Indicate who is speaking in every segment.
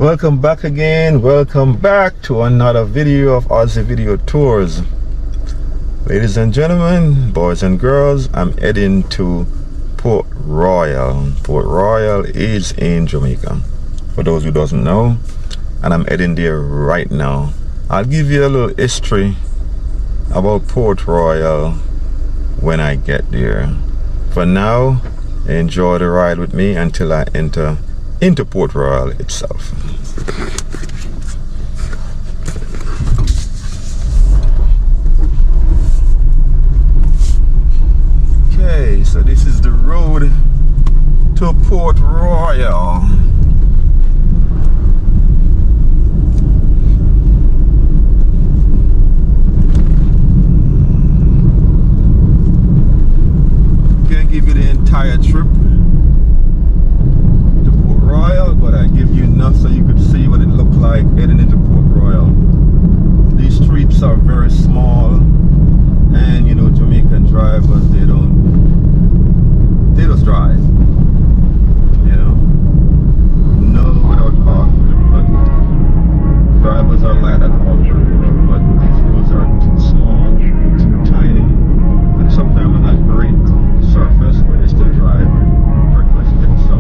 Speaker 1: Welcome back again. Welcome back to another video of Aussie Video Tours. Ladies and gentlemen, boys and girls, I'm heading to Port Royal. Port Royal is in Jamaica, for those who doesn't know, and I'm heading there right now. I'll give you a little history about Port Royal when I get there. For now, enjoy the ride with me until I enter into Port Royal itself. Okay, so this is the road to Port Royal. Can't give you the entire trip to Port Royal, but I give you enough so you could see what it looked like heading into Port Royal. These streets are very small, and you know, Jamaican drivers, they just drive, you know, no without talking, but drivers are like that all through, but these roads are too small, too tiny, and sometimes not great surface, but they still drive recklessly. So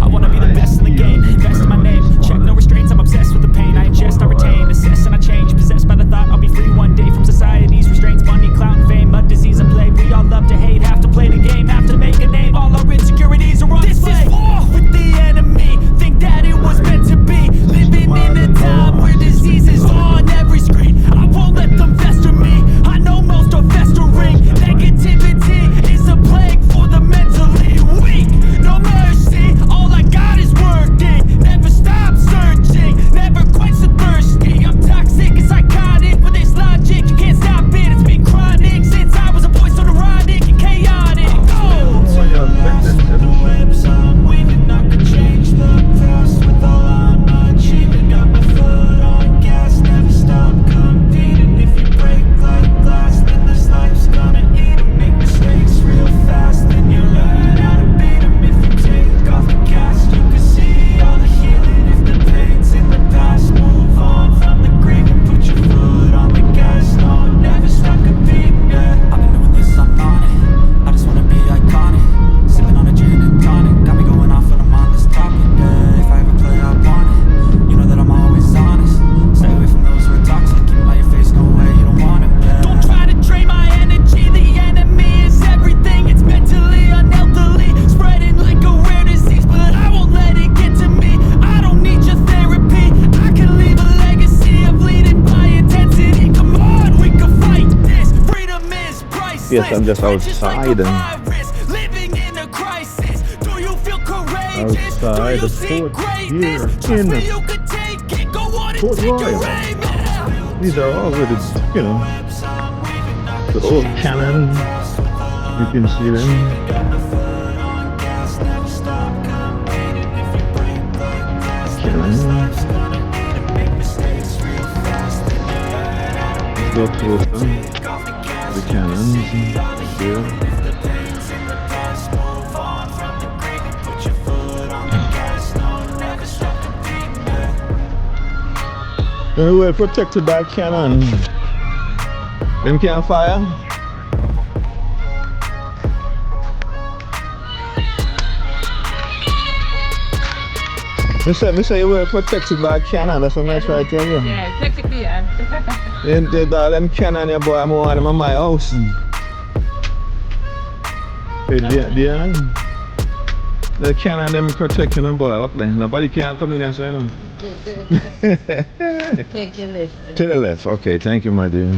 Speaker 1: I want to be the best in the game, invest in my name, check no restraints, I'm obsessed with the pain, I ingest, I retain, assess and I change, possessed by the thought I'll be free one day from society's restraints, money, clout and fame, a disease and plague, we all love to hate, have to play the game, have to make a name, all our insecurities are on display. This is war with the enemy, think that it was meant to be, living in a time where disease is on every screen, I won't let them fester me, I know most are festering, negativity is a plague for the mentally weak, no mercy, all I got is working, never stop searching, never quench the thirsty, I'm toxic and psychotic, with this logic, you can't stop it, it's been chronic, since I was a boy so neurotic and chaotic, the webs I'm weaving, I could change the past with all I'm achieving, got my foot on gas, never stop competing, if you break like glass, then this life's gonna eat 'em, make mistakes real fast, then you learn how to beat 'em, if you take off the cast, you can see all the healing, if the pain's in the past, move on from the grave and put your foot on the gas, no, never stop competing, yeah. I've been doing this, I'm on it, I just wanna be iconic, sipping on a gin and tonic, got me going off when I'm on this topic, yeah. If I ever play, I want it, you know that I'm always honest, stay away from those who are toxic, keep them by your face, no way, you don't want it, yeah. Don't try to drain my energy, the enemy is everything, it's mentally, unhealthily, spreading like a rare disease, but I won't let it get to me, I don't need your therapy, I can leave a legacy of leading by intensity, come on, we can fight this, freedom is priceless. Yes, I'm just outside living in a crisis, do you feel courageous, do you see greatness, trust me you could take it, go on and take your aim. These are all with it, you know, the old cannons, you can see them. Cannons. Go closer. The cannons here. We're protected by cannon. Them can't fire. Me say you were protected by cannon. That's what I try to tell you.
Speaker 2: Yeah, technically, yeah.
Speaker 1: Them cannon, yeah, boy, I'm on them in my house. The cannon, them protecting them, boy. What then? Nobody can't come in there, so you know.
Speaker 2: Take your left.
Speaker 1: To the left. Okay, thank you, my dear.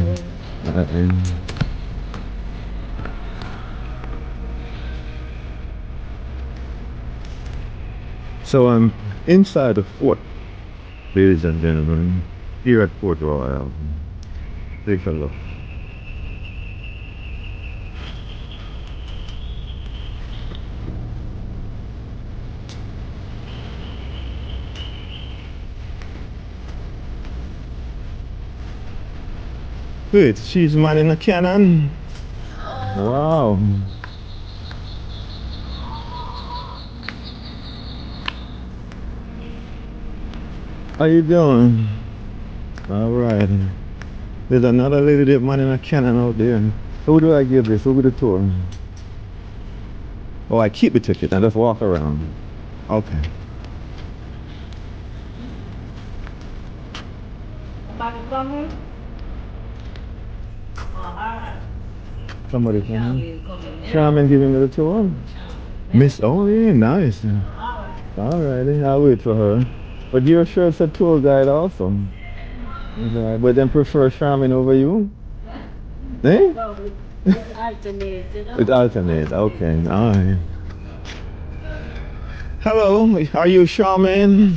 Speaker 1: So I'm inside the fort, ladies and gentlemen, here at Port Royal. Take a look. Wait, she's man in a cannon. Wow.
Speaker 3: How you doing? All right. There's another lady that man in a cannon out there. Who do I give this? Who with the tour? Oh, I keep the ticket and just walk around. Okay. Somebody coming. Charmin giving me the tour. Miss, oh yeah, nice. Alrighty, I'll wait for her. But you're sure it's a tour guide also. Right. But then prefer Charmin over you? Eh?
Speaker 2: It's alternated.
Speaker 3: It alternates, okay, alright. Hello, are you Charmin?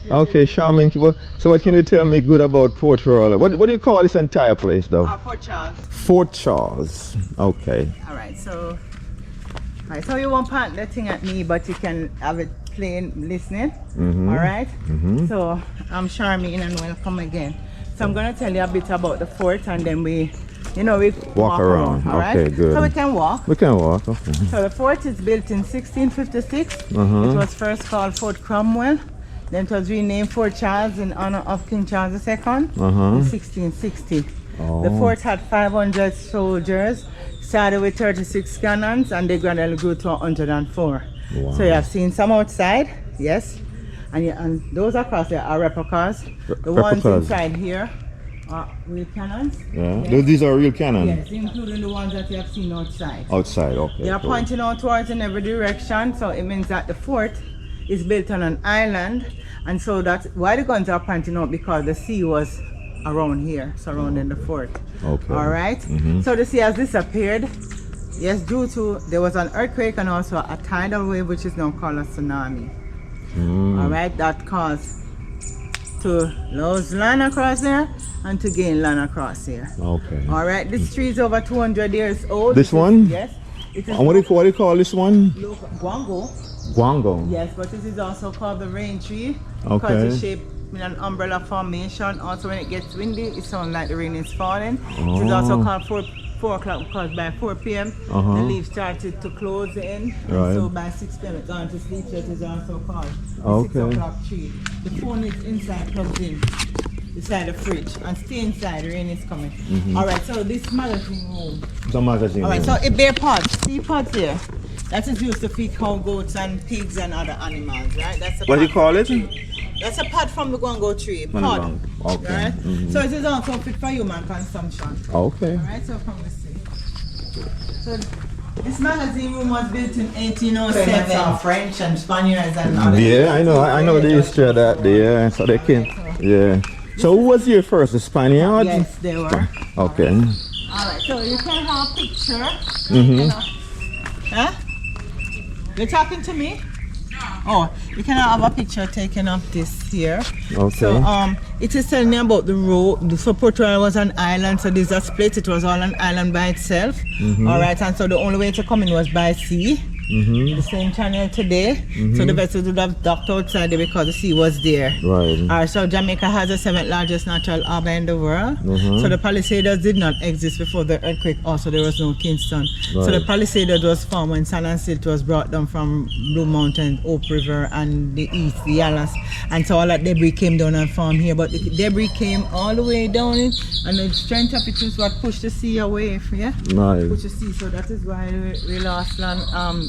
Speaker 3: Okay, Charmin. So what can you tell me good about Port Royal? What do you call this entire place though?
Speaker 4: Fort Charles.
Speaker 3: Fort Charles. Okay.
Speaker 4: Alright, so you won't point the thing at me, but you can have it playing, listening. Alright? So I'm Charmaine and welcome again. So I'm gonna tell you a bit about the fort and then we walk around. Alright?
Speaker 3: Okay, good.
Speaker 4: So we can walk.
Speaker 3: We can walk, okay.
Speaker 4: So the fort is built in 1656. It was first called Fort Cromwell. Then it was renamed Fort Charles in honor of King Charles II in 1660. The fort had 500 soldiers, started with 36 cannons, and they gradually grew to 104.
Speaker 3: Wow.
Speaker 4: So you have seen some outside, yes, and those across there are replicas. The ones inside here are real cannons.
Speaker 3: Yeah.
Speaker 4: Yes.
Speaker 3: These are real cannon.
Speaker 4: Yes, including the ones that you have seen outside.
Speaker 3: Outside, okay.
Speaker 4: They are
Speaker 3: cool.
Speaker 4: pointing outwards in every direction, so it means that the fort is built on an island, and so that's why the guns are pointing out, because the sea was around here, surrounding the fort. Okay. All right. So the sea has disappeared. Yes, due to there was an earthquake and also a tidal wave, which is now called a tsunami. All right, that caused to lose land across there and to gain land across here.
Speaker 3: Okay.
Speaker 4: All right, this tree is over 200 years old.
Speaker 3: This one?
Speaker 4: Yes. It is
Speaker 3: And what do you call this one?
Speaker 4: guango.
Speaker 3: Guango.
Speaker 4: Yes, but this is also called the rain tree
Speaker 3: Okay.
Speaker 4: because it's shaped in an umbrella formation. Also, when it gets windy, it sounds like the rain is falling. It is also called 4 o'clock because by 4 p.m. the leaves started to close in.
Speaker 3: Right.
Speaker 4: So by 6 p.m. it's gone to sleep. So it is also called the
Speaker 3: Okay.
Speaker 4: 6 o'clock tree. The phone is inside, plugged in inside the fridge, and stay inside. The rain is coming. All right. So this magazine room.
Speaker 3: It's a magazine.
Speaker 4: All right.
Speaker 3: room.
Speaker 4: So it bear pods. See pods here. That is used to feed cow, goats, and pigs and other animals, right? That's a
Speaker 3: What do you
Speaker 4: pod.
Speaker 3: call it?
Speaker 4: That's a pod from the guango tree.
Speaker 3: From the
Speaker 4: Pod.
Speaker 3: guango, okay.
Speaker 4: Right? So it is also fit for human consumption.
Speaker 3: Okay.
Speaker 4: Alright, so from the sea. So this magazine room was built in 1807. French and Spaniards and other.
Speaker 3: Yeah, I know the history of that. Yeah, so they can. Yeah. So who was here first? The Spaniards?
Speaker 4: Yes, they were.
Speaker 3: Okay.
Speaker 4: Alright, so you can have a picture. Huh? You're talking to me? Oh, you can have a picture taken of this here.
Speaker 3: Okay.
Speaker 4: So it is telling me about the road. So Port Royal was an island, so this is a split. It was all an island by itself. All right, and so the only way to come in was by sea. The same channel today. So the vessels would have docked outside there because the sea was there.
Speaker 3: Right.
Speaker 4: So Jamaica has the 7th largest natural harbor in the world. So the Palisades did not exist before the earthquake. Also, there was no Kingston. So the Palisades was formed when sand and silt was brought down from Blue Mountain, Hope River, and the east, the Yalas. And so all that debris came down and formed here. But the debris came all the way down, and the strength of it is what pushed the sea away. Yeah.
Speaker 3: Right.
Speaker 4: Pushed the sea. So that is why we lost land.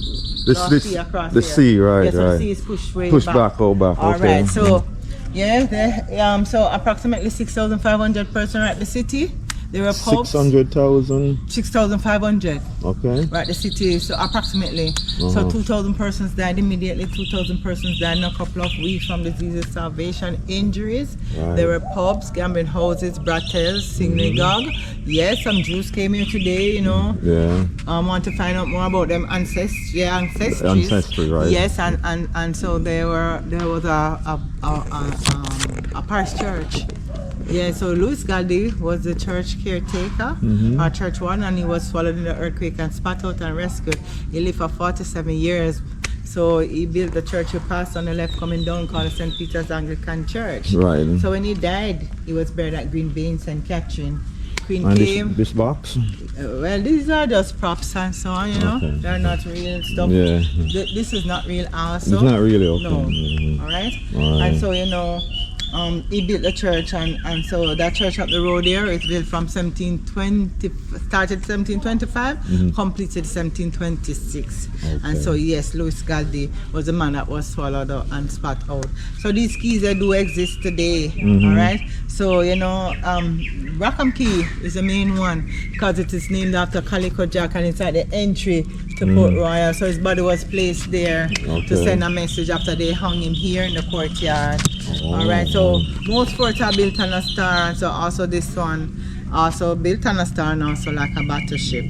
Speaker 3: Sea across the
Speaker 4: here.
Speaker 3: sea, right,
Speaker 4: yes,
Speaker 3: right.
Speaker 4: The sea is pushed way
Speaker 3: Push
Speaker 4: back.
Speaker 3: back, go back.
Speaker 4: All
Speaker 3: okay.
Speaker 4: right, so yeah, so approximately 6,500 persons are at the city. There were pubs.
Speaker 3: 600,000.
Speaker 4: 6,500.
Speaker 3: Okay.
Speaker 4: Right, the city, so approximately. So 2,000 persons died immediately. 2,000 persons died in a couple of weeks from diseases, starvation, injuries.
Speaker 3: Right.
Speaker 4: There were pubs, gambling houses, brothels, synagogue. Yes, some Jews came here today, you know.
Speaker 3: Yeah.
Speaker 4: Want to find out more about them ancestry.
Speaker 3: Ancestry, right.
Speaker 4: Yes, and so there was a parish church. Yeah, so Louis Giddy was the church caretaker, our church one, and he was swallowed in the earthquake and spat out and rescued. He lived for 47 years. So he built the church you passed on the left coming down called St. Peter's Anglican Church.
Speaker 3: Right.
Speaker 4: So when he died, he was buried at Green Bay in St. Catherine. Queen
Speaker 3: And
Speaker 4: came.
Speaker 3: this box?
Speaker 4: Well, these are just props and so on, you know.
Speaker 3: Okay.
Speaker 4: They're not real stuff.
Speaker 3: Yeah.
Speaker 4: This is not real also.
Speaker 3: It's not really okay.
Speaker 4: No. All right.
Speaker 3: All right.
Speaker 4: And so, you know, he built the church, and so that church up the road there is built from 1720, started 1725, completed 1726. And so yes, Louis Giddy was the man that was swallowed up and spat out. So these keys they do exist today, all right? So you know, Rackham Key is the main one because it is named after Calico Jack, and it's at the entry to Port Royal. So his body was placed there to send a message after they hung him here in the courtyard. All right, so most forts are built on a star, and so also this one also built on a star and also like a battleship.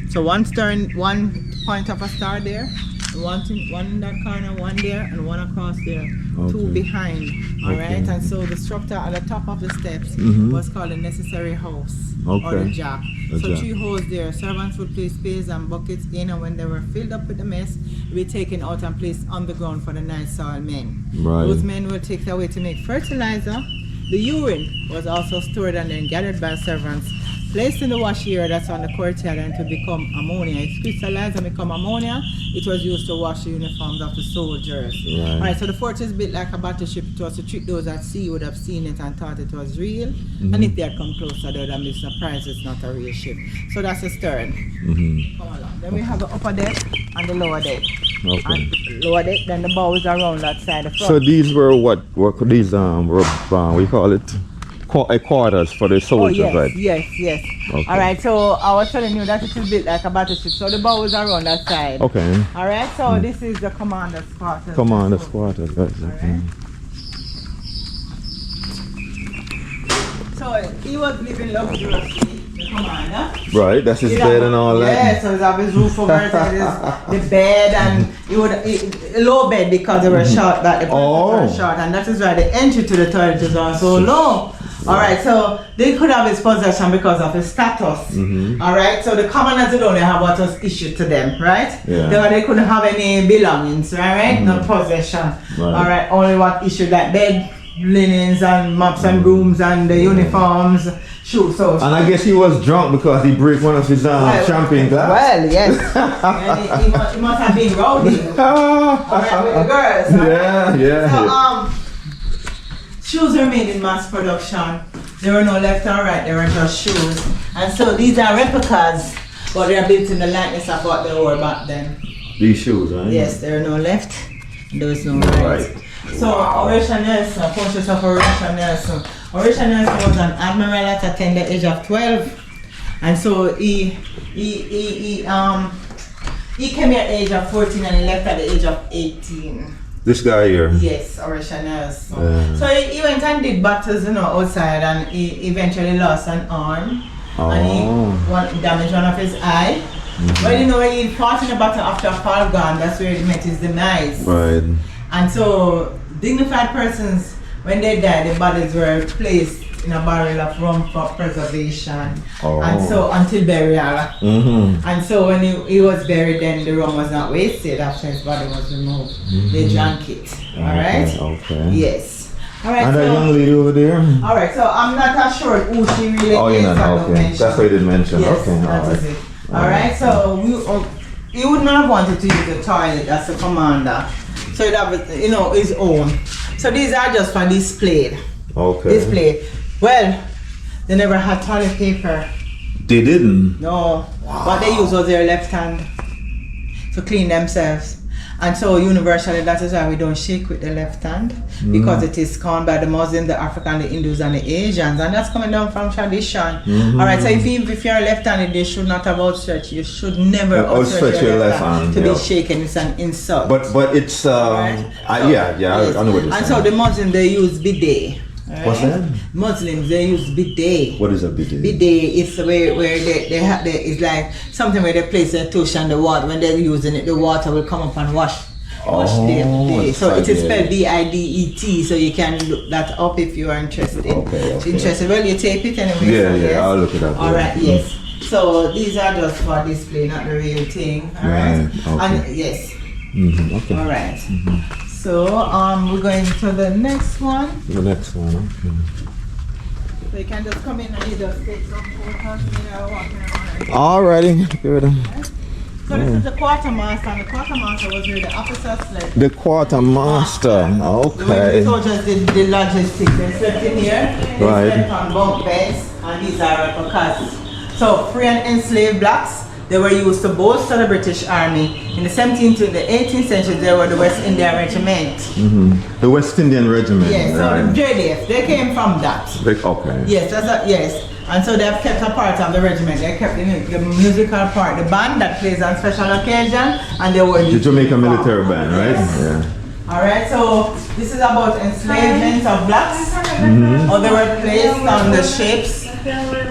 Speaker 4: So one star in one point of a star there, one in that corner, one there, and one across there, two behind. All right, and so the structure at the top of the steps was called the necessary house or the jack. So 3 holes there. Servants would place spades and buckets in, and when they were filled up with the mess, it would be taken out and placed on the ground for the night soil men. Those men were taken away to make fertilizer. The urine was also stored and then gathered by servants, placed in the wash area that's on the courtyard, and to become ammonia. It crystallized and become ammonia. It was used to wash the uniforms of the soldiers. Alright, so the fort is built like a battleship. It was to treat those at sea who would have seen it and thought it was real. And if they had come closer, they would have been surprised it's not a real ship. So that's the stern. Come along. Then we have the upper deck and the lower deck. And lower deck, then the bows around that side. The front.
Speaker 3: So these were what these we call it quarters for the soldiers, right?
Speaker 4: Yes. All right, so I was telling you that it is built like a battleship. So the bows are on that side.
Speaker 3: Okay.
Speaker 4: All right, so this is the commander's quarters.
Speaker 3: Commander's quarters, right? Okay.
Speaker 4: So he was living luxuriously, the commander.
Speaker 3: Right, that's his bed and all that.
Speaker 4: Yeah, so he have his roof over it, the bed, and he would a low bed because they were short back. The were short, and that is why the entry to the toilet is also low. All right, so they could have his possession because of his status. All right, so the commoners would only have what was issued to them, right? Yeah. They couldn't have any belongings, right? No possession. All right, only what issued like bed, linens, and mops and brooms, and the uniforms, shoes. So. And
Speaker 3: I guess he was drunk because he broke one of his champagne glass.
Speaker 4: Well, yes. And he must have been rowdy. All right, with the girls. Right?
Speaker 3: Yeah.
Speaker 4: So, shoes were made in mass production. There were no left or right, they were just shoes. And so these are replicas, but they are built in the likeness of what they were back then.
Speaker 3: These shoes, right?
Speaker 4: Yes, there are no left, there was no right. So Horatio Nelson, portrait of Horatio Nelson. Horatio Nelson was an admiral at a tender age of 12. And so he came here at the age of 14 and he left at the age of 18.
Speaker 3: This guy here?
Speaker 4: Yes, Horatio Nelson. So he went and did battles, outside, and he eventually lost an arm. And he damaged one of his eye. Well, when he fought in the battle after Falgon, that's where he met his demise.
Speaker 3: Right.
Speaker 4: And so dignified persons, when they died, the bodies were placed in a barrel of rum for preservation. And so until burial. And so when he was buried, then the rum was not wasted after his body was removed. They drank it. Alright?
Speaker 3: Okay.
Speaker 4: Yes. Alright.
Speaker 3: And that young lady over there?
Speaker 4: Alright, so I'm not sure who she really is.
Speaker 3: Okay. That's what you didn't mention.
Speaker 4: Yes,
Speaker 3: okay.
Speaker 4: That is it. Alright, so he would not have wanted to use the toilet as a commander. So that was, his own. So these are just for display.
Speaker 3: Okay.
Speaker 4: Display. Well, they never had toilet paper.
Speaker 3: They didn't?
Speaker 4: No. Wow. What they used was their left hand to clean themselves. And so universally, that is why we don't shake with the left hand, because it is scorned by the Muslims, the African, the Hindus, and the Asians, and that's coming down from tradition. All right, so if you're left-handed, they should not have outstretched. You should never outstretch your left hand to be shaken. It's an insult.
Speaker 3: But it's right? I know what you're saying.
Speaker 4: And so the Muslims, they use bidet. Right?
Speaker 3: What's that?
Speaker 4: Muslims, they use bidet.
Speaker 3: What is a bidet?
Speaker 4: Bidet is where they have it's like something where they place their touch and the water. When they're using it, the water will come up and wash their. So it is spelled B-I-D-E-T. So you can look that up if you are interested. Interested? Well, you tape it anyway.
Speaker 3: Yeah, I'll look it up.
Speaker 4: All right, yes. So these are just for display, not the real thing. All right. And yes.
Speaker 3: Okay.
Speaker 4: All right. So we're going to the next one.
Speaker 3: The next one, okay.
Speaker 4: So you can just come in and you just take some photos. Alrighty,
Speaker 3: good.
Speaker 4: So this is the quartermaster, and the quartermaster was where the officers slept.
Speaker 3: The quartermaster.
Speaker 4: When
Speaker 3: Okay.
Speaker 4: the soldiers did the logistics, they slept in here, they
Speaker 3: Right.
Speaker 4: slept on bunk beds, and these are replicas. So free and enslaved blacks, they were used to bolster the British Army. In the 17th to the 18th century, they were the West India Regiment.
Speaker 3: The West Indian Regiment.
Speaker 4: Yes, so
Speaker 3: right.
Speaker 4: the JDF, they came from that.
Speaker 3: Okay.
Speaker 4: Yes, yes. And so they have kept a part of the regiment. They kept the musical part, the band that plays on special occasion, and they were
Speaker 3: The Jamaica military band, right?
Speaker 4: Yes.
Speaker 3: Yeah.
Speaker 4: Alright, so this is about enslavement of blacks. How they were placed on the ships.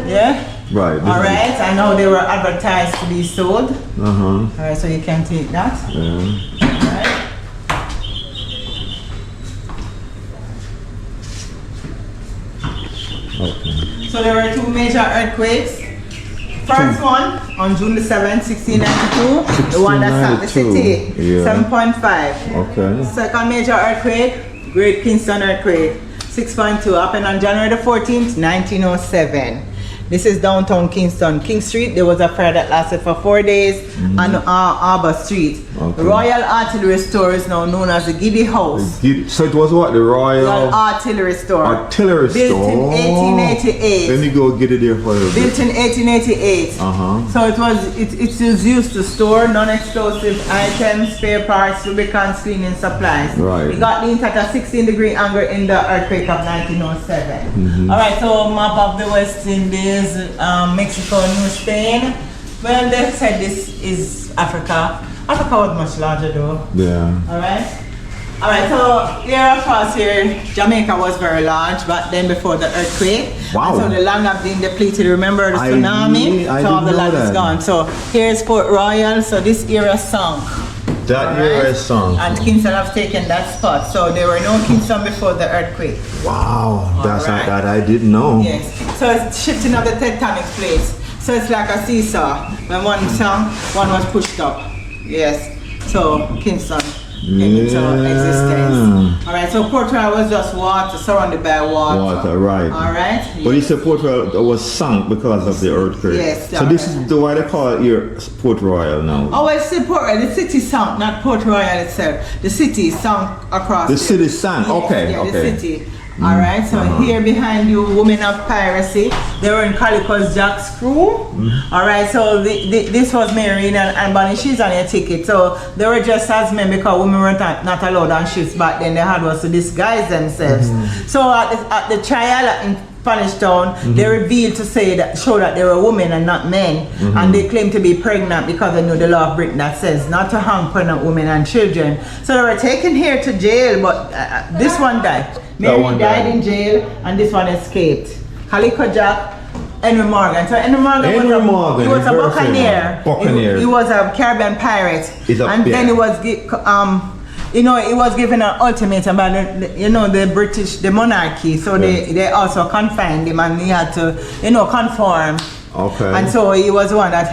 Speaker 4: Yeah?
Speaker 3: Right.
Speaker 4: Alright, and how they were advertised to be sold.
Speaker 3: Uh-huh.
Speaker 4: Alright, so you can take that.
Speaker 3: Yeah.
Speaker 4: Alright.
Speaker 3: Okay.
Speaker 4: So there were two major earthquakes. First one on June the 7th, 1692, the one that sank the city, 7.5.
Speaker 3: Okay.
Speaker 4: Second major earthquake, Great Kingston earthquake, 6.2, happened on January the 14th, 1907. This is downtown Kingston. King Street, there was a fire that lasted for 4 days on Arbor Street.
Speaker 3: Okay.
Speaker 4: Royal Artillery Store is now known as the Giddy House.
Speaker 3: So it was what? The Royal
Speaker 4: Artillery Store.
Speaker 3: Artillery
Speaker 4: Built
Speaker 3: Store.
Speaker 4: in 1888.
Speaker 3: Let me go get it there for you.
Speaker 4: Built in 1888.
Speaker 3: Uh-huh.
Speaker 4: So it was used to store non-explosive items, spare parts, lubricants, cleaning supplies.
Speaker 3: Right.
Speaker 4: It got linked at a 16-degree angle in the earthquake of 1907. Alright, so map of the West Indies, Mexico, New Spain. Well, they said this is Africa. Africa was much larger though.
Speaker 3: Yeah.
Speaker 4: Alright, so here across here, Jamaica was very large back then before the earthquake.
Speaker 3: Wow.
Speaker 4: And so the land have been depleted. Remember the tsunami?
Speaker 3: I
Speaker 4: so all
Speaker 3: didn't
Speaker 4: the
Speaker 3: know
Speaker 4: land is
Speaker 3: that.
Speaker 4: gone. So here's Port Royal. So this area sunk.
Speaker 3: That year is sunk.
Speaker 4: And Kingston have taken that spot. So there were no Kingston before the earthquake.
Speaker 3: Wow. That's
Speaker 4: Alright.
Speaker 3: that I didn't know.
Speaker 4: Yes. So it's shifting of the tectonic plates. So it's like a seesaw. When one sunk, one was pushed up. Yes. So Kingston came into existence. Alright, so Port Royal was just water, surrounded by water.
Speaker 3: Water, right.
Speaker 4: Alright.
Speaker 3: But you said Port Royal was sunk because of the earthquake.
Speaker 4: Yes,
Speaker 3: So this is the why they call it here Port Royal now.
Speaker 4: Oh, well, it's Port Royal. The city sunk, not Port Royal itself. The city sunk across.
Speaker 3: The
Speaker 4: here.
Speaker 3: city sank.
Speaker 4: Yes,
Speaker 3: Okay,
Speaker 4: yeah,
Speaker 3: okay.
Speaker 4: the city. Alright, so here behind you, women of piracy. They were in Calico's Jack's crew. Alright, so this was Marine and Bonnie. She's on your ticket. So they were dressed as men because women were not allowed on ships back then. They had was to disguise themselves. So at the trial in Spanish Town, they revealed to show that they were women and not men. And they claimed to be pregnant because they knew the law of Britain that says not to hang pregnant women and children. So they were taken here to jail, but this one died. Mary died in jail, and this one escaped. Calico Jack, Henry Morgan. So Henry Morgan was a buccaneer.
Speaker 3: Buccaneer.
Speaker 4: He was a Caribbean pirate. Then he was he was given an ultimatum by the British, the monarchy. So they also confined him, and he had to conform.
Speaker 3: Okay.
Speaker 4: And so he was one that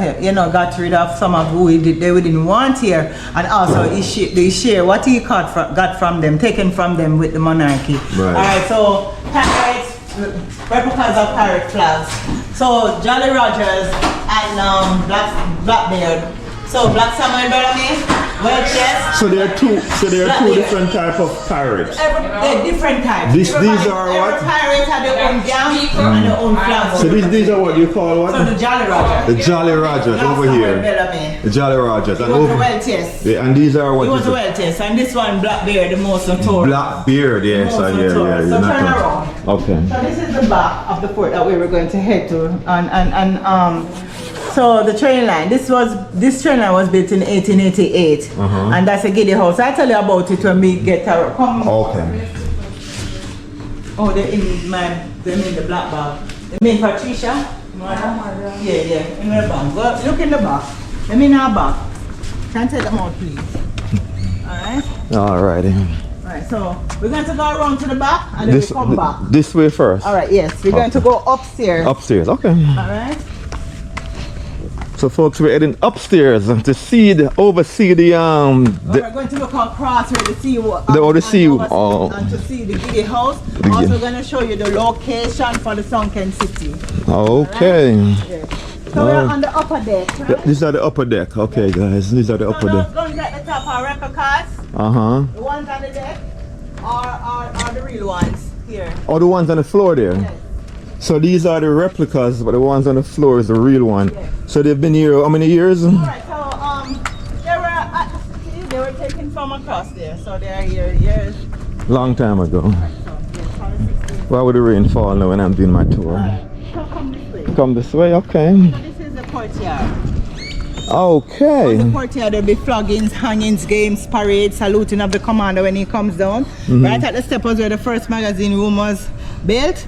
Speaker 4: got rid of some of who they didn't want here, and also they share what he got from them, taken from them with the monarchy.
Speaker 3: Right.
Speaker 4: Alright, so pirates, replicas of pirate flags. So Jolly Rogers and Blackbeard. So Black Samuel Bellamy, well chest.
Speaker 3: So there are two different type of pirates.
Speaker 4: They're different types.
Speaker 3: These are what?
Speaker 4: Every pirate had their own gang and their own flag.
Speaker 3: So these are what you call what?
Speaker 4: So the Jolly Rogers.
Speaker 3: The Jolly Rogers over
Speaker 4: Samuel
Speaker 3: here.
Speaker 4: Bellamy.
Speaker 3: The Jolly Rogers.
Speaker 4: He was the wealthiest.
Speaker 3: And these are what?
Speaker 4: He was the wealthiest, and this one Blackbeard, the most notorious.
Speaker 3: Blackbeard, yes,
Speaker 4: So
Speaker 3: yeah.
Speaker 4: turn around.
Speaker 3: Okay.
Speaker 4: So this is the back of the fort that we were going to head to, so the train line. This train line was built in 1888, and that's a Giddy House. I'll tell you about it when we get to come.
Speaker 3: Okay.
Speaker 4: Oh, they're in the black bag. They mean Patricia? Yeah, in the bag. Well, look in the back. Let me know back. Can you take them out, please? Alright?
Speaker 3: Alrighty.
Speaker 4: Alright, so we're going to go around to the back and then we come back.
Speaker 3: This way first.
Speaker 4: Alright, yes. We're going to go upstairs.
Speaker 3: Upstairs, okay.
Speaker 4: Alright?
Speaker 3: So folks, we're heading upstairs to oversee the
Speaker 4: we're going to look across here to see what
Speaker 3: to see
Speaker 4: and to see the Giddy House. Also going to show you the location for the sunken city.
Speaker 3: Okay.
Speaker 4: Right? Yes. So we're on the upper deck, right?
Speaker 3: These are the upper deck. Okay, guys. These are the upper
Speaker 4: So
Speaker 3: deck.
Speaker 4: those guns at the top are replicas.
Speaker 3: Uh-huh.
Speaker 4: The ones on the deck are the real ones here.
Speaker 3: Oh, the ones on the floor there?
Speaker 4: Yes.
Speaker 3: So these are the replicas, but the ones on the floor is the real one.
Speaker 4: Yes.
Speaker 3: So they've been here how many years?
Speaker 4: Alright, so they were taken from across there. So they are here years.
Speaker 3: Long time ago.
Speaker 4: So, yes, probably 16.
Speaker 3: Why would the rain fall now when I'm doing my tour?
Speaker 4: So come this way.
Speaker 3: Come this way, okay.
Speaker 4: So this is the courtyard.
Speaker 3: Okay.
Speaker 4: On the courtyard there'll be floggings, hangings, games, parades, saluting of the commander when he comes down. Right at the step was where the first magazine room was built.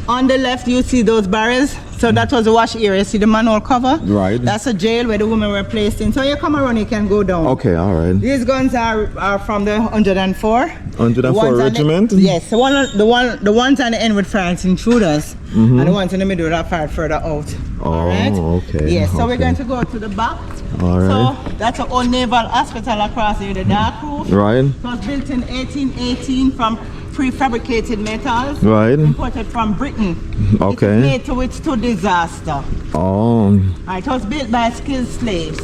Speaker 4: On the left you see those barrels. So that was the wash area. See the manhole cover?
Speaker 3: Right.
Speaker 4: That's a jail where the women were placed in. So you come around, you can go down.
Speaker 3: Okay, all right.
Speaker 4: These guns are from the 104.
Speaker 3: 104 regiment?
Speaker 4: Yes, the ones on the end would fire intruders, and the ones in the middle that fired further out.
Speaker 3: Oh,
Speaker 4: Alright?
Speaker 3: okay.
Speaker 4: Yes, so we're
Speaker 3: okay.
Speaker 4: going to go to the back.
Speaker 3: All right.
Speaker 4: So that's an old naval hospital across here, the dark roof.
Speaker 3: Right,
Speaker 4: It was built in 1818 from prefabricated metals.
Speaker 3: right.
Speaker 4: Imported from Britain.
Speaker 3: Okay.
Speaker 4: It is made to withstand disaster.
Speaker 3: Oh,
Speaker 4: It was built by skilled slaves.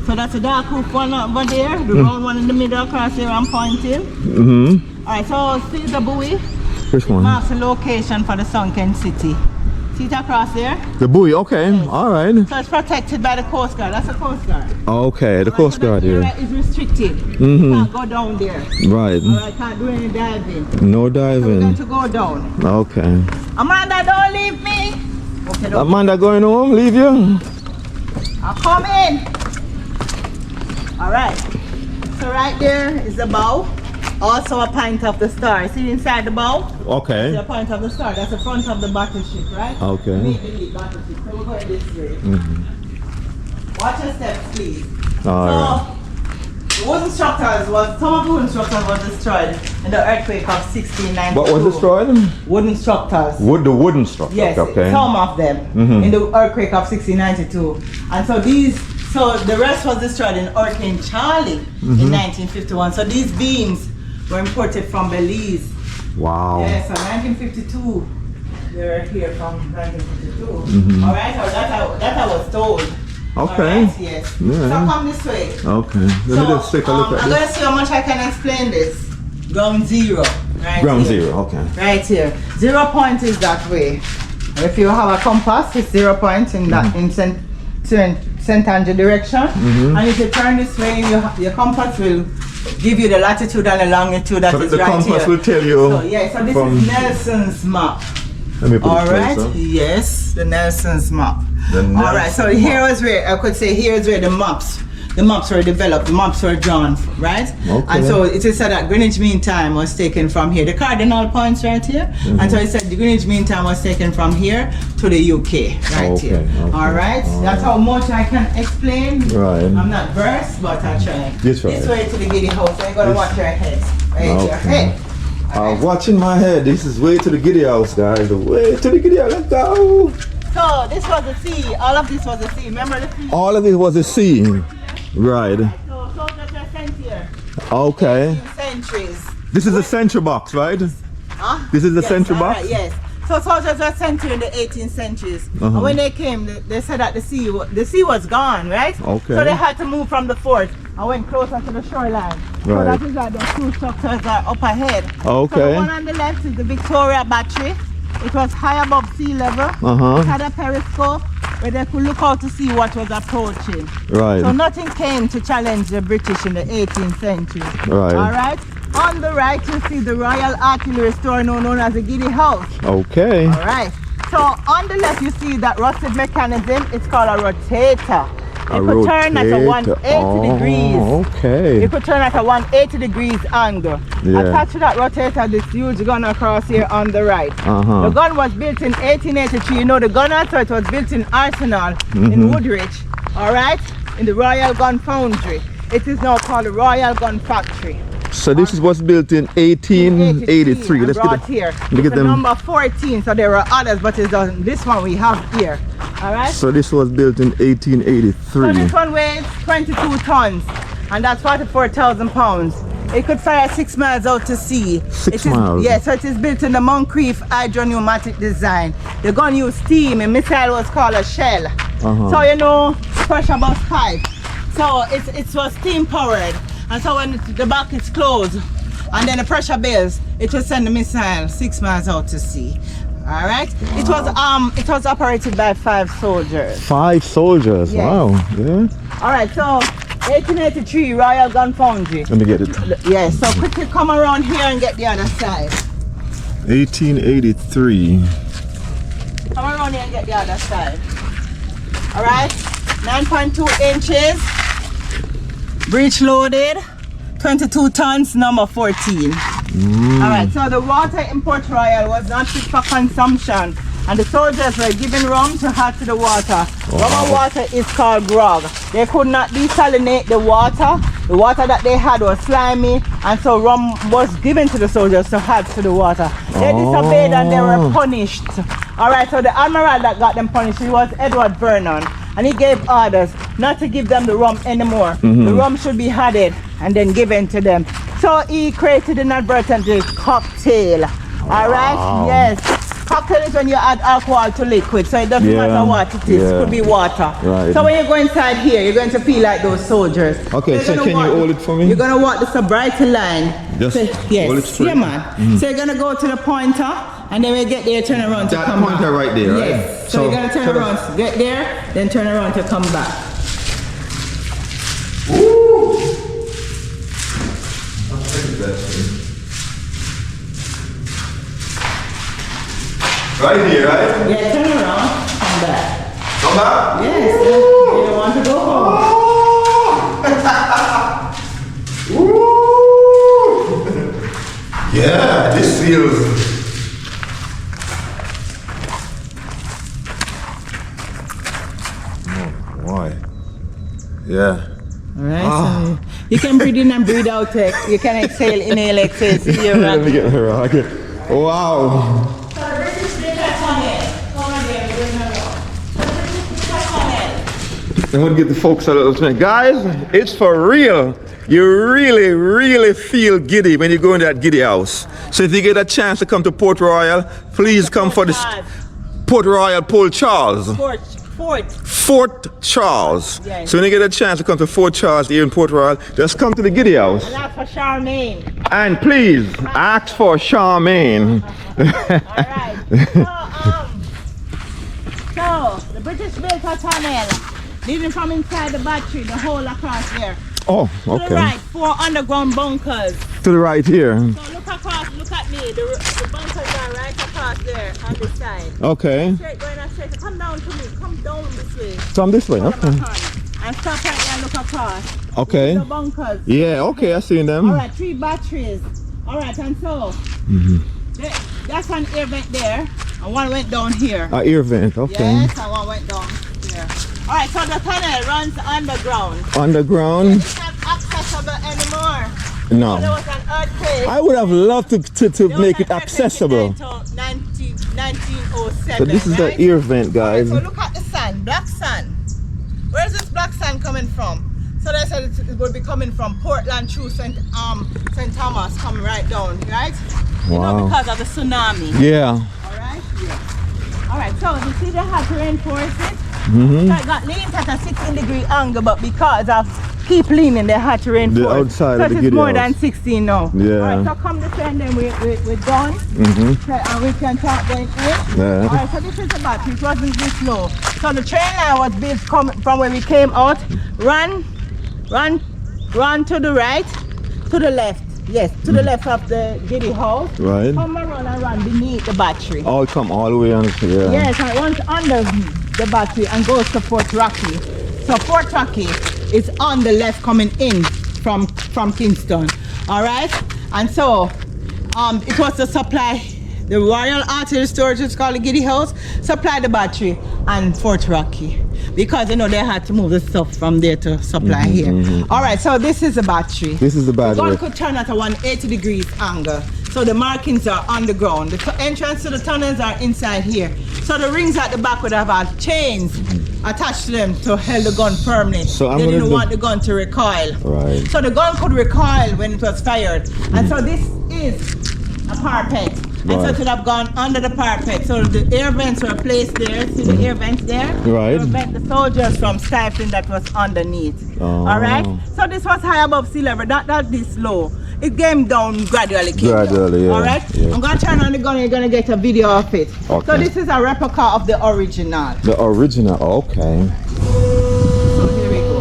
Speaker 4: So that's a dark roof one over there, the round one in the middle across here I'm pointing. Alright, so see the buoy?
Speaker 3: which one?
Speaker 4: Marks the location for the sunken city. See it across there?
Speaker 3: The buoy, okay, all right.
Speaker 4: So it's protected by the Coast Guard. That's a Coast Guard.
Speaker 3: Okay, the
Speaker 4: Alright,
Speaker 3: Coast
Speaker 4: so that
Speaker 3: Guard here.
Speaker 4: area is restricted. You can't go down there.
Speaker 3: Right,
Speaker 4: Alright, can't do any diving.
Speaker 3: no
Speaker 4: So we're going
Speaker 3: diving.
Speaker 4: to go down.
Speaker 3: Okay.
Speaker 4: Amanda, don't leave me. Okay, don't.
Speaker 3: Amanda going home, leave you?
Speaker 4: I'll come in. Alright. So right there is the bow. Also a point of the star. See inside the bow? See
Speaker 3: Okay.
Speaker 4: the point of the star. That's the front of the battleship, right?
Speaker 3: Okay.
Speaker 4: Immediately battleship. So we're going this way. Watch your steps, please.
Speaker 3: All right.
Speaker 4: So the wooden structures some of the wooden structures was destroyed in the earthquake of 1692.
Speaker 3: What was destroyed?
Speaker 4: Wooden structures.
Speaker 3: The wooden structure.
Speaker 4: Yes,
Speaker 3: Okay.
Speaker 4: some of them in the earthquake of 1692. And so the rest was destroyed in Hurricane Charlie in 1951. So these beams were imported from Belize.
Speaker 3: Wow.
Speaker 4: Yes, so 1952, they were here from 1952. All right, so that I was told.
Speaker 3: Okay.
Speaker 4: All right, yes.
Speaker 3: Yeah.
Speaker 4: So come this way.
Speaker 3: Okay. Let me just take a look at
Speaker 4: I'm
Speaker 3: this.
Speaker 4: going to see how much I can explain this. Ground zero. Right
Speaker 3: Ground
Speaker 4: here.
Speaker 3: zero, okay.
Speaker 4: Right here. 0 point is that way. If you have a compass, it's 0 point in that in St. Andrew direction. And if you turn this way, your compass will give you the latitude and the longitude that
Speaker 3: So
Speaker 4: is
Speaker 3: the
Speaker 4: right
Speaker 3: compass
Speaker 4: here.
Speaker 3: will tell you.
Speaker 4: So yeah, so this
Speaker 3: from-
Speaker 4: is Nelson's map.
Speaker 3: Let me put
Speaker 4: All
Speaker 3: it
Speaker 4: right.
Speaker 3: closer.
Speaker 4: Yes, the Nelson's map.
Speaker 3: The
Speaker 4: All right. So
Speaker 3: Nelson
Speaker 4: here
Speaker 3: map.
Speaker 4: was where I could say here is where the maps were developed. The maps were drawn, right?
Speaker 3: Okay.
Speaker 4: And so it is said that Greenwich Mean Time was taken from here. The cardinal points right here. And so it said the Greenwich Mean Time was taken from here to the UK, right
Speaker 3: Okay,
Speaker 4: here.
Speaker 3: okay.
Speaker 4: All right.
Speaker 3: All
Speaker 4: That's how much I can explain.
Speaker 3: Right.
Speaker 4: I'm not versed, but I try.
Speaker 3: This way.
Speaker 4: This way to the Giddy House. So you gotta
Speaker 3: This-
Speaker 4: watch your head. Right your
Speaker 3: Okay.
Speaker 4: head.
Speaker 3: Watching my head. This is way to the Giddy House, guys. The way to the Giddy House. Let's go.
Speaker 4: So this was the sea. All of this was the sea. Remember the sea?
Speaker 3: All of it was a sea. Right.
Speaker 4: So soldiers were sent here.
Speaker 3: Okay.
Speaker 4: 18 centuries.
Speaker 3: This is a central box, right?
Speaker 4: Huh?
Speaker 3: This is the
Speaker 4: Yes,
Speaker 3: central
Speaker 4: all
Speaker 3: box?
Speaker 4: right, yes. So soldiers were sent here in the 18th centuries. And when they came, they said that the sea was gone, right?
Speaker 3: Okay.
Speaker 4: So they had to move from the fort and went closer to the shoreline. So
Speaker 3: Right.
Speaker 4: that is why the two structures are up ahead.
Speaker 3: Okay.
Speaker 4: So the one on the left is the Victoria Battery. It was high above sea level. It had a periscope where they could look out to see what was approaching.
Speaker 3: Right.
Speaker 4: So nothing came to challenge the British in the 18th century.
Speaker 3: Right.
Speaker 4: All right. On the right, you see the Royal Artillery Store known as the Giddy House.
Speaker 3: Okay.
Speaker 4: All right. So on the left, you see that rusted mechanism. It's called a rotator. It could turn at a 180 degrees.
Speaker 3: Okay.
Speaker 4: It could turn at a 180 degrees angle.
Speaker 3: Yeah.
Speaker 4: Attached to that rotator, this huge gun across here on the right. The gun was built in 1883. You know the gunner, so it was built in Arsenal in Woodridge. All right, in the Royal Gun Foundry. It is now called the Royal Gun Factory.
Speaker 3: So this was built in 1883.
Speaker 4: And
Speaker 3: Let's
Speaker 4: brought
Speaker 3: get
Speaker 4: here.
Speaker 3: look
Speaker 4: It's
Speaker 3: at
Speaker 4: the
Speaker 3: them.
Speaker 4: number 14, so there were others, but it's this one we have here. All right.
Speaker 3: So this was built in
Speaker 4: So
Speaker 3: 1883.
Speaker 4: this one weighs 22 tons, and that's 44,000 pounds. It could fire 6 miles out to sea.
Speaker 3: 6 miles?
Speaker 4: Yes, so it is built in the Moncrief hydro-pneumatic design. The gun used steam. A missile was called a shell. So you know, pressure bus pipe. So it was steam powered. And so when the back is closed and then the pressure builds, it will send the missile 6 miles out to sea. All right. Wow. It was operated by 5 soldiers.
Speaker 3: 5 soldiers. Yes. Wow. Yeah.
Speaker 4: All right. So 1883 Royal Gun Foundry.
Speaker 3: Let me get it.
Speaker 4: Yes. So quickly come around here and get the other side.
Speaker 3: 1883.
Speaker 4: Come around here and get the other side. All right. 9.2 inches. Breech loaded. 22 tons, number 14. All right, so the water in Port Royal was not fit for consumption, and the soldiers were given rum to add to the water. Rum and water is called grog. They could not desalinate the water. The water that they had was slimy, and so rum was given to the soldiers to add to the water. They disobeyed and they were punished. All right, so the admiral that got them punished, he was Edward Vernon, and he gave orders not to give them the rum anymore. The rum should be added and then given to them. So he created inadvertently cocktail. All right? Yes. Cocktail is when you add alcohol to liquid, so it doesn't matter what it is. It could be water. Right. So when you go inside here, you're going to feel like those soldiers.
Speaker 3: Okay, so can you hold it for me?
Speaker 4: You're going to walk the sobriety line.
Speaker 3: Just
Speaker 4: yes.
Speaker 3: hold it straight.
Speaker 4: Yeah, man. So you're going to go to the pointer, and then we get there, turn around to come back.
Speaker 3: That pointer right there, right?
Speaker 4: Yes. So you're going to turn around, get there, then turn around to come back.
Speaker 3: Woo! Right here, right?
Speaker 4: Yeah, turn around, come back.
Speaker 3: Come back?
Speaker 4: Yes, you don't want to go home.
Speaker 3: Woo! Yeah, this feels... Oh, boy. Yeah.
Speaker 4: All right, so you can breathe in and breathe out. You can exhale, inhale, exhale. See you.
Speaker 3: Let me get her out. Wow. I'm gonna get the folks a little bit. Guys, it's for real. You really, really feel giddy when you go in that Giddy House. So if you get a chance to come to Port Royal, please come for this Port Royal Port Charles. Fort Charles. Yes. So when you get a chance to come to Fort Charles here in Port Royal, just come to the Giddy House.
Speaker 4: And ask for Charmaine.
Speaker 3: And please ask for Charmaine.
Speaker 4: Alright. So the British built a tunnel leading from inside the battery, the whole across there.
Speaker 3: Oh, okay.
Speaker 4: To the right, 4 underground bunkers.
Speaker 3: To the right here.
Speaker 4: So look across, look at me. The bunkers are right across there on this side.
Speaker 3: Okay.
Speaker 4: Straight, going straight. Come down to me. Come down this way.
Speaker 3: Come this way, okay.
Speaker 4: And stop right there and look across.
Speaker 3: Okay.
Speaker 4: The bunkers.
Speaker 3: Yeah, okay, I seen them.
Speaker 4: Alright, 3 batteries. Alright, and so that's an air vent there, and one went down here.
Speaker 3: An air vent, okay.
Speaker 4: Yes, and one went down here. Alright, so the tunnel runs underground.
Speaker 3: Underground?
Speaker 4: It's not accessible anymore.
Speaker 3: No.
Speaker 4: So there was an earthquake.
Speaker 3: I would have loved to make it accessible.
Speaker 4: 1907.
Speaker 3: So this is the air vent, guys.
Speaker 4: So look at the sand, black sand. Where's this black sand coming from? So they said it would be coming from Portland through St. Thomas, coming right down, right? You know, because of the tsunami.
Speaker 3: Yeah.
Speaker 4: Alright? Yeah. Alright, so you see they had to reinforce it. So it got leaned at a 16-degree angle, but because of keep leaning, they had to reinforce.
Speaker 3: The outside
Speaker 4: so
Speaker 3: of the
Speaker 4: it's
Speaker 3: Giddy
Speaker 4: more
Speaker 3: House.
Speaker 4: than 16 now.
Speaker 3: Yeah.
Speaker 4: Alright, so come this way and then we're done. And we can start going in.
Speaker 3: Yeah.
Speaker 4: Alright, so this is the battery. It wasn't this low. So the train line was built from where we came out. Run to the right, to the left. Yes, to the left of the Giddy House. Right. Come around and run beneath the battery.
Speaker 3: Oh, come all the way on here.
Speaker 4: Yes, and once under the battery and goes to Fort Rocky. So Fort Rocky is on the left coming in from Kingston. Alright? And so it was to supply the Royal Artillery Storage, it's called the Giddy House, supply the battery and Fort Rocky. Because you know they had to move the stuff from there to supply here. Alright, so this is the battery.
Speaker 3: This is the battery.
Speaker 4: One could turn at a 180 degrees angle. So the markings are on the ground. The entrance to the tunnels are inside here. So the rings at the back would have had chains attached to them to hold the gun firmly.
Speaker 3: So
Speaker 4: they didn't want the gun to recoil.
Speaker 3: Right.
Speaker 4: So the gun could recoil when it was fired. And so this is a parapet. And so it would have gone under the parapet. So the air vents were placed there. See the air vents there?
Speaker 3: Right.
Speaker 4: To prevent the soldiers from stifling that was underneath.
Speaker 3: Oh.
Speaker 4: All right. So this was high above sea level, not this low. It came down gradually.
Speaker 3: Gradually, yeah.
Speaker 4: All right.
Speaker 3: Yeah.
Speaker 4: I'm gonna turn on the gun. You're gonna get a video of it.
Speaker 3: Okay.
Speaker 4: So this is a replica of the original.
Speaker 3: The original. Okay.
Speaker 4: So here we go.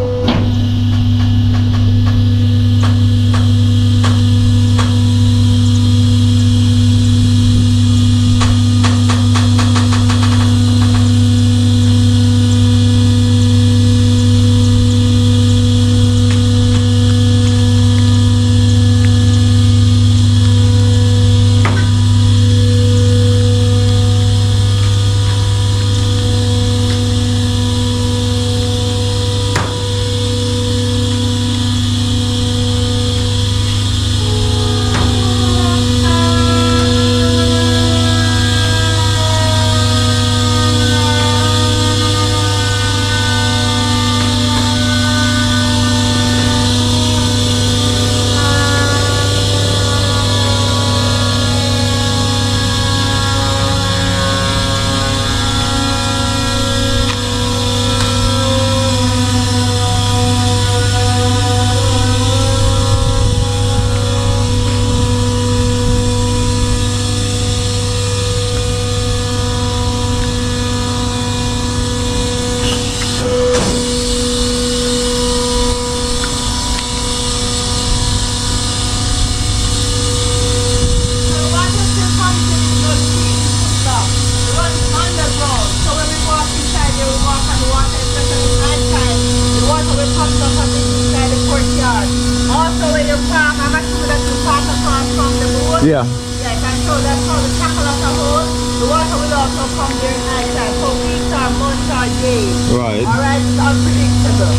Speaker 3: Yeah.
Speaker 4: Yes, and so that's how the chocolate hole. The water will also come there at night time for weeks or months or days.
Speaker 3: Right.
Speaker 4: Alright, it's unpredictable.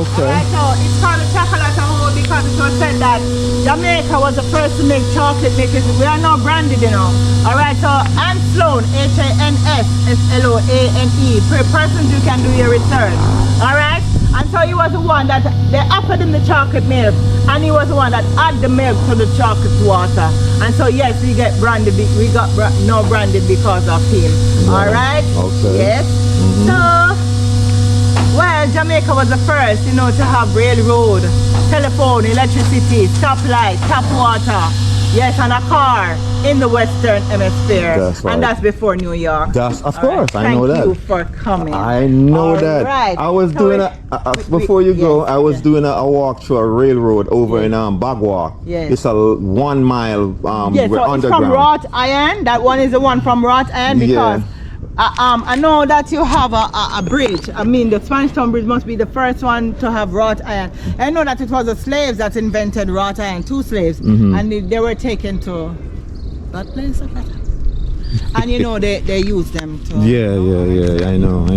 Speaker 3: Okay.
Speaker 4: Alright, so it's called the chocolate hole because it was said that Jamaica was the first to make chocolate makers. We are now branded, you know. Alright, so Anne Sloan, Hanssloane, per person you can do your research. Alright? And so he was the one that they offered him the chocolate milk, and he was the one that added the milk to the chocolate water. And so yes, we get branded. We got no branded because of him. All right.
Speaker 3: Okay.
Speaker 4: Yes. So, well, Jamaica was the first, you know, to have railroad, telephone, electricity, stoplight, tap water. Yes, and a car in the Western Hemisphere.
Speaker 3: That's right.
Speaker 4: And that's before New York.
Speaker 3: That's, of course,
Speaker 4: Right.
Speaker 3: I know that.
Speaker 4: Thank you for coming.
Speaker 3: I know
Speaker 4: All
Speaker 3: that.
Speaker 4: right.
Speaker 3: I was
Speaker 4: So
Speaker 3: doing before you go, I was doing a walk through a railroad over in Bagua.
Speaker 4: Yes.
Speaker 3: It's a 1 mile
Speaker 4: Yes, so it's from wrought iron. That one is the one from wrought iron because I know that you have a bridge. I mean, the Spanish Town Bridge must be the first one to have wrought iron. I know that it was the slaves that invented wrought iron, 2 slaves, and they were taken to that place. And you know, they used them to.
Speaker 3: Yeah, I know.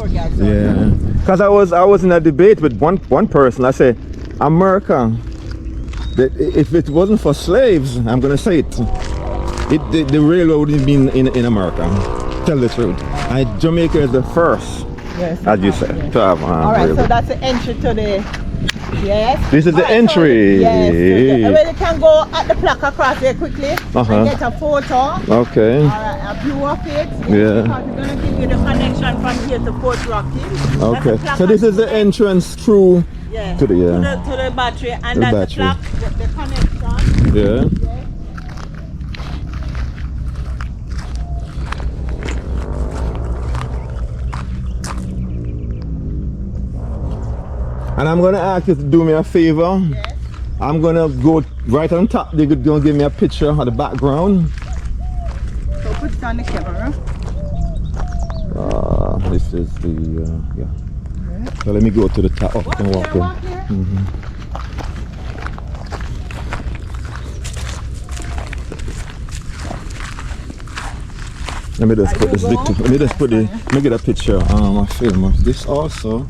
Speaker 3: Yeah, because I was in a debate with one person. I said, America, if it wasn't for slaves, I'm gonna say it, the railroad wouldn't be in America. Tell the truth. Jamaica is the first,
Speaker 4: yes,
Speaker 3: as you said, to have
Speaker 4: all right,
Speaker 3: railroad.
Speaker 4: so that's the entry to the. Yes.
Speaker 3: This is the entry.
Speaker 4: So, yes. So you can go at the plaque across there quickly and get a photo.
Speaker 3: Okay.
Speaker 4: A view of it.
Speaker 3: Yeah.
Speaker 4: Because we're going to give you the connection from here to Port Rocky.
Speaker 3: Okay. So this is the entrance through to the
Speaker 4: to the battery, and
Speaker 3: the
Speaker 4: that's
Speaker 3: battery.
Speaker 4: the connection.
Speaker 3: Yeah.
Speaker 4: Yes.
Speaker 3: And I'm gonna ask you to do me a favor.
Speaker 4: Yes.
Speaker 3: I'm gonna go right on top. They're gonna give me a picture of the background.
Speaker 4: So put it on the camera.
Speaker 3: This is the yeah. So let me go to the top. Oh, I can walk in. Let me just put this little. Let me just put the. Let me get a picture. I film of this also.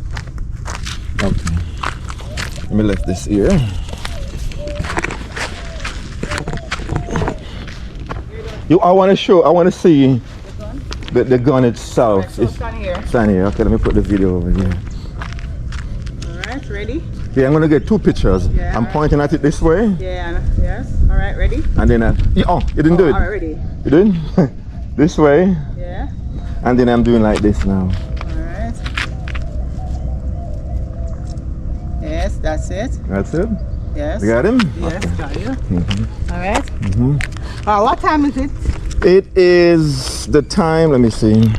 Speaker 3: Okay. Let me lift this here. I want to see
Speaker 4: The gun?
Speaker 3: the gun itself.
Speaker 4: Right, so stand here.
Speaker 3: Stand here. Okay, let me put the video over here.
Speaker 4: Alright, ready?
Speaker 3: Yeah, I'm gonna get two pictures.
Speaker 4: Yeah.
Speaker 3: I'm pointing at it this way,
Speaker 4: Yeah, yes. Alright, ready?
Speaker 3: and then you didn't do it.
Speaker 4: Alright, ready.
Speaker 3: You didn't? This way,
Speaker 4: Yeah.
Speaker 3: and then I'm doing like this now.
Speaker 4: Alright. Yes, that's it.
Speaker 3: That's it.
Speaker 4: Yes.
Speaker 3: You got him?
Speaker 4: Yes, got you.
Speaker 3: Mm-hmm.
Speaker 4: Alright.
Speaker 3: Mm-hmm.
Speaker 4: What time is it?
Speaker 3: It is the time. Let me see.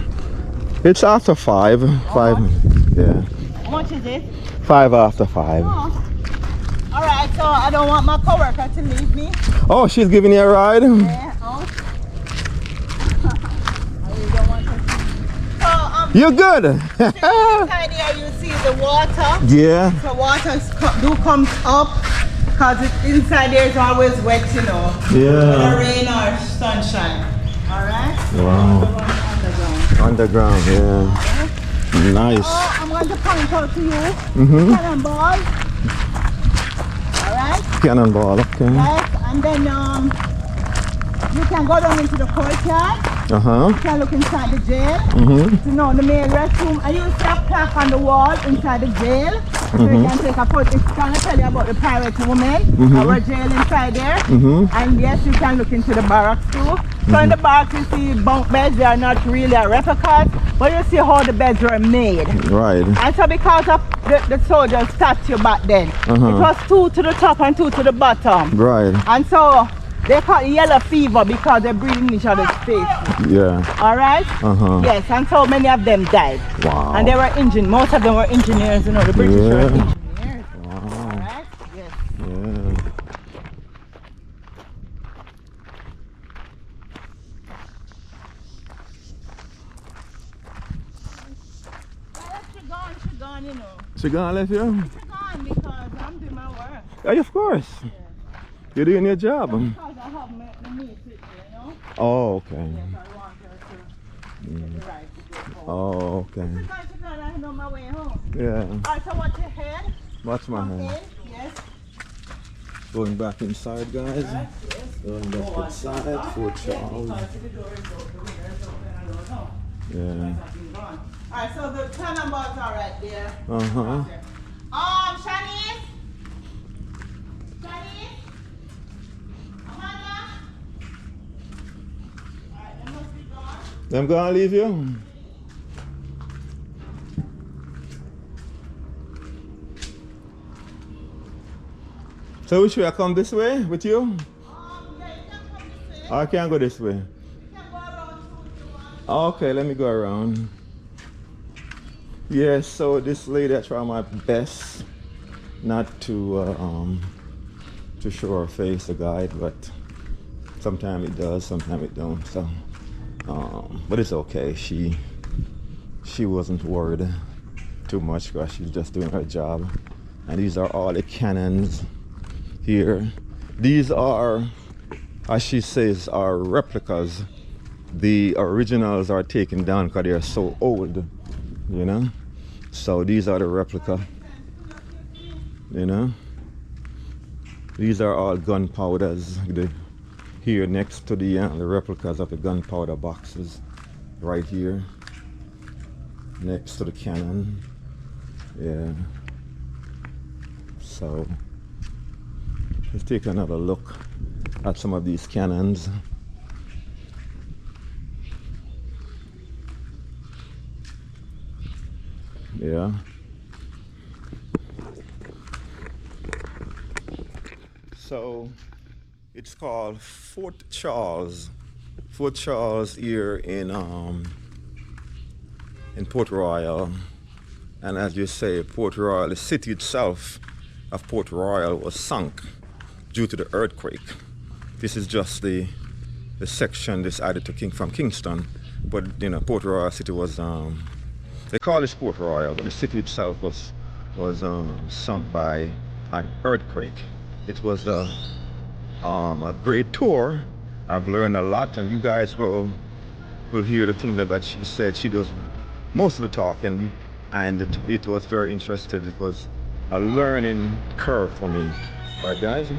Speaker 3: It's after 5. 5 minutes. Yeah.
Speaker 4: How much is it?
Speaker 3: 5 after 5.
Speaker 4: Oh. Alright, so I don't want my coworker to leave me.
Speaker 3: Oh, she's giving you a ride?
Speaker 4: Yeah. Oh. I really don't want her to. So,
Speaker 3: You're good.
Speaker 4: inside here you see the water.
Speaker 3: Yeah.
Speaker 4: So water comes up because inside there is always wet, you know.
Speaker 3: Yeah.
Speaker 4: Whether rain or sunshine. Alright?
Speaker 3: Wow.
Speaker 4: Underground.
Speaker 3: Underground, yeah. Nice.
Speaker 4: Oh, I'm going to point out to you.
Speaker 3: Mm-hmm.
Speaker 4: Cannonball. Alright?
Speaker 3: Cannonball, okay.
Speaker 4: Yes, and then you can go down into the courtyard.
Speaker 3: Uh-huh.
Speaker 4: You can look inside the jail.
Speaker 3: Mm-hmm.
Speaker 4: You know, the main restroom. And you see a plaque on the wall inside the jail. So you can take a photo. It's going to tell you about the pirate woman. Our jail inside there. And yes, you can look into the barracks too. So in the barracks you see bunk beds. They are not really a replicas. But you see how the beds were made.
Speaker 3: Right.
Speaker 4: And so because of the soldiers' statue back then, it was 2 to the top and 2 to the bottom.
Speaker 3: Right.
Speaker 4: And so they call it yellow fever because they breathe in each other's faces.
Speaker 3: Yeah.
Speaker 4: Alright?
Speaker 3: Uh-huh.
Speaker 4: Yes, and so many of them died.
Speaker 3: Wow.
Speaker 4: And they were engineers. Most of them were engineers, you know, the British were
Speaker 3: Yeah.
Speaker 4: engineers.
Speaker 3: Wow.
Speaker 4: Alright? Yes.
Speaker 3: Yeah.
Speaker 4: She gone, you know.
Speaker 3: She gonna let you?
Speaker 4: She gone because I'm doing my work.
Speaker 3: Yeah, of course.
Speaker 4: Yeah.
Speaker 3: You're doing your job.
Speaker 4: Because I have my niece with me, you know.
Speaker 3: Oh, okay.
Speaker 4: Yes, I want her to get the right to go home.
Speaker 3: Oh, okay.
Speaker 4: She gone, I know my way home.
Speaker 3: Yeah.
Speaker 4: Alright, so watch your head.
Speaker 3: Watch my
Speaker 4: Come
Speaker 3: hand.
Speaker 4: in. Yes.
Speaker 3: Going back inside, guys. Going back inside. Fort Charles. Yeah.
Speaker 4: Alright, so the cannonballs are right there.
Speaker 3: Uh-huh.
Speaker 4: Shanice? Shanice? Amanda? Alright, they must be gone.
Speaker 3: Them gonna leave you? So which way? I come this way with you?
Speaker 4: Yeah, you can come this way.
Speaker 3: I can't go this way.
Speaker 4: You can go around 2 if you want.
Speaker 3: Okay, let me go around. Yeah, so this lady, I try my best not to show her face, the guide, but sometimes it does, sometimes it don't. So, but it's okay. She wasn't worried too much because she's just doing her job. And these are all the cannons here. These are, as she says, are replicas. The originals are taken down because they are so old, you know. So these are the replica, you know. These are all gunpowders. Here next to the replicas of the gunpowder boxes, right here, next to the cannon. Yeah. So let's take another look at some of these cannons. Yeah. So it's called Fort Charles. Fort Charles here in Port Royal. And as you say, Port Royal, the city itself of Port Royal was sunk due to the earthquake. This is just the section decided to from Kingston, but you know, Port Royal city was they call it Port Royal, but the city itself was sunk by an earthquake. It was a great tour. I've learned a lot, and you guys will hear the thing that she said. She does most of the talking, and it was very interesting. It was a learning curve for me. All right, guys.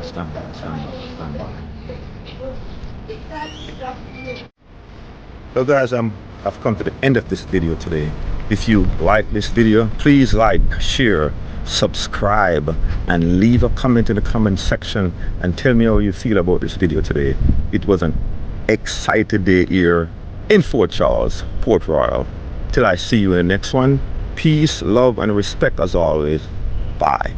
Speaker 3: Stand by, stand by, stand by. So guys, I've come to the end of this video today. If you like this video, please like, share, subscribe, and leave a comment in the comment section and tell me how you feel about this video today. It was an excited day here in Fort Charles, Port Royal. Till I see you in the next one, peace, love, and respect as always. Bye.